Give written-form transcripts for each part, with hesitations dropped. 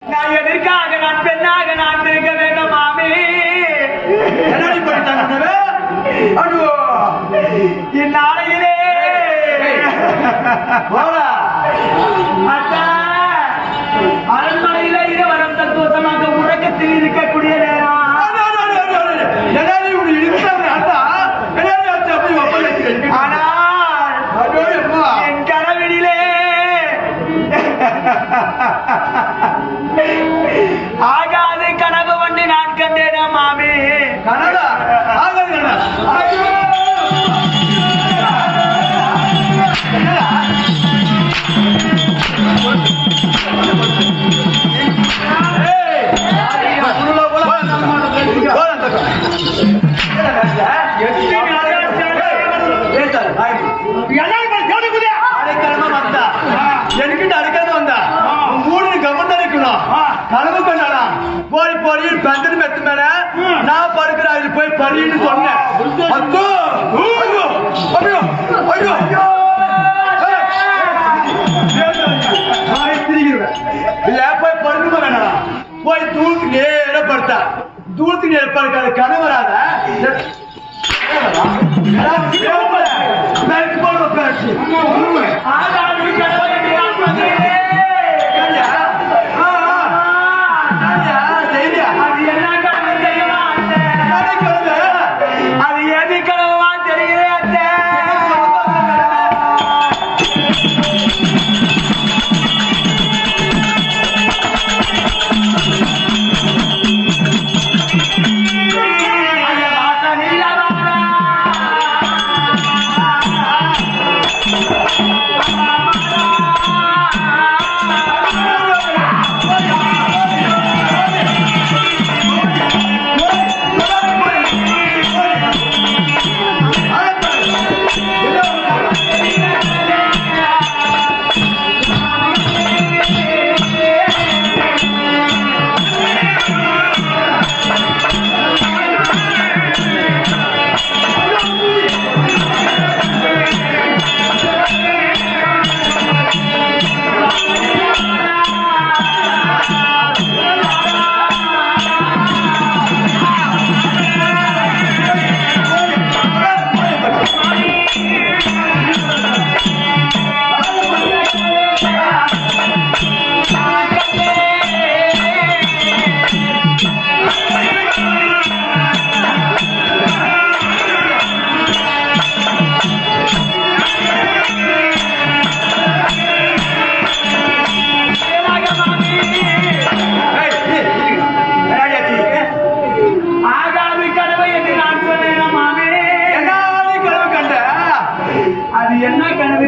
நான் எதற்காக நான் பெண்ணாக நான் இருக்க வேண்டும் மாமி? என்னடி பண்ணிட்டாங்க? இந்நாளையிலே அரண்மனையில இருவரும் சந்தோஷமாக உறக்கத்தில் இருக்கக்கூடிய நேரம் ஆனால் என் கனவினிலே ஆகாது கனவு ஒன்று நான் கண்டேனா மாமி? கனடா என்கிட்ட அடிக்காது வந்தா மூணு கவர்னர் இருக்கணும். கனவு கண்டானா போய் பொறி பந்தன் மெத்து மேல நான் படுக்கிற அதில் போய் பறின்னு சொன்னேன். இல்ல போய் படுக்குமா வேணா போய் தூக்கு நேர படுத்தா தூரத்துக்கு நேர படுக்காத கனவு வராத. அது எது கனவா தெரியல அத்தை. என்ன கனவு?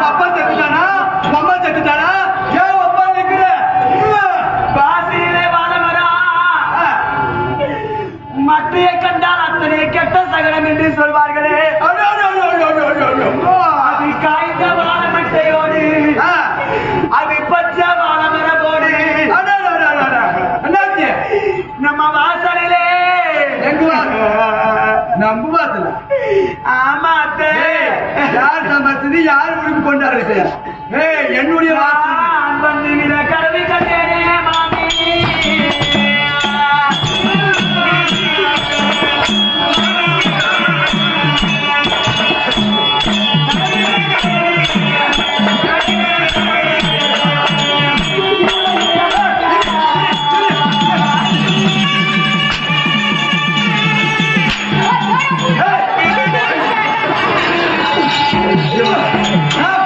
அப்பா செத்துட்டானா அம்மா செத்துட்டானா ஏன் அப்பா நிக்கிற பாசியிலே வாழமரா மத்திய கண்டால் அத்தனை கெட்ட சகலம் என்று சொல்வார்களே. அது காய்ந்த வாழமட்டையோடு அது பச்சை வாழமரமோடு நம்ம வாசலிலே நம்புவாத்துல ஆமா அத்தை. யார் சம்பாதிச்சது யார் உடுப்பு கொண்டாடுறது? என்னுடைய வந்து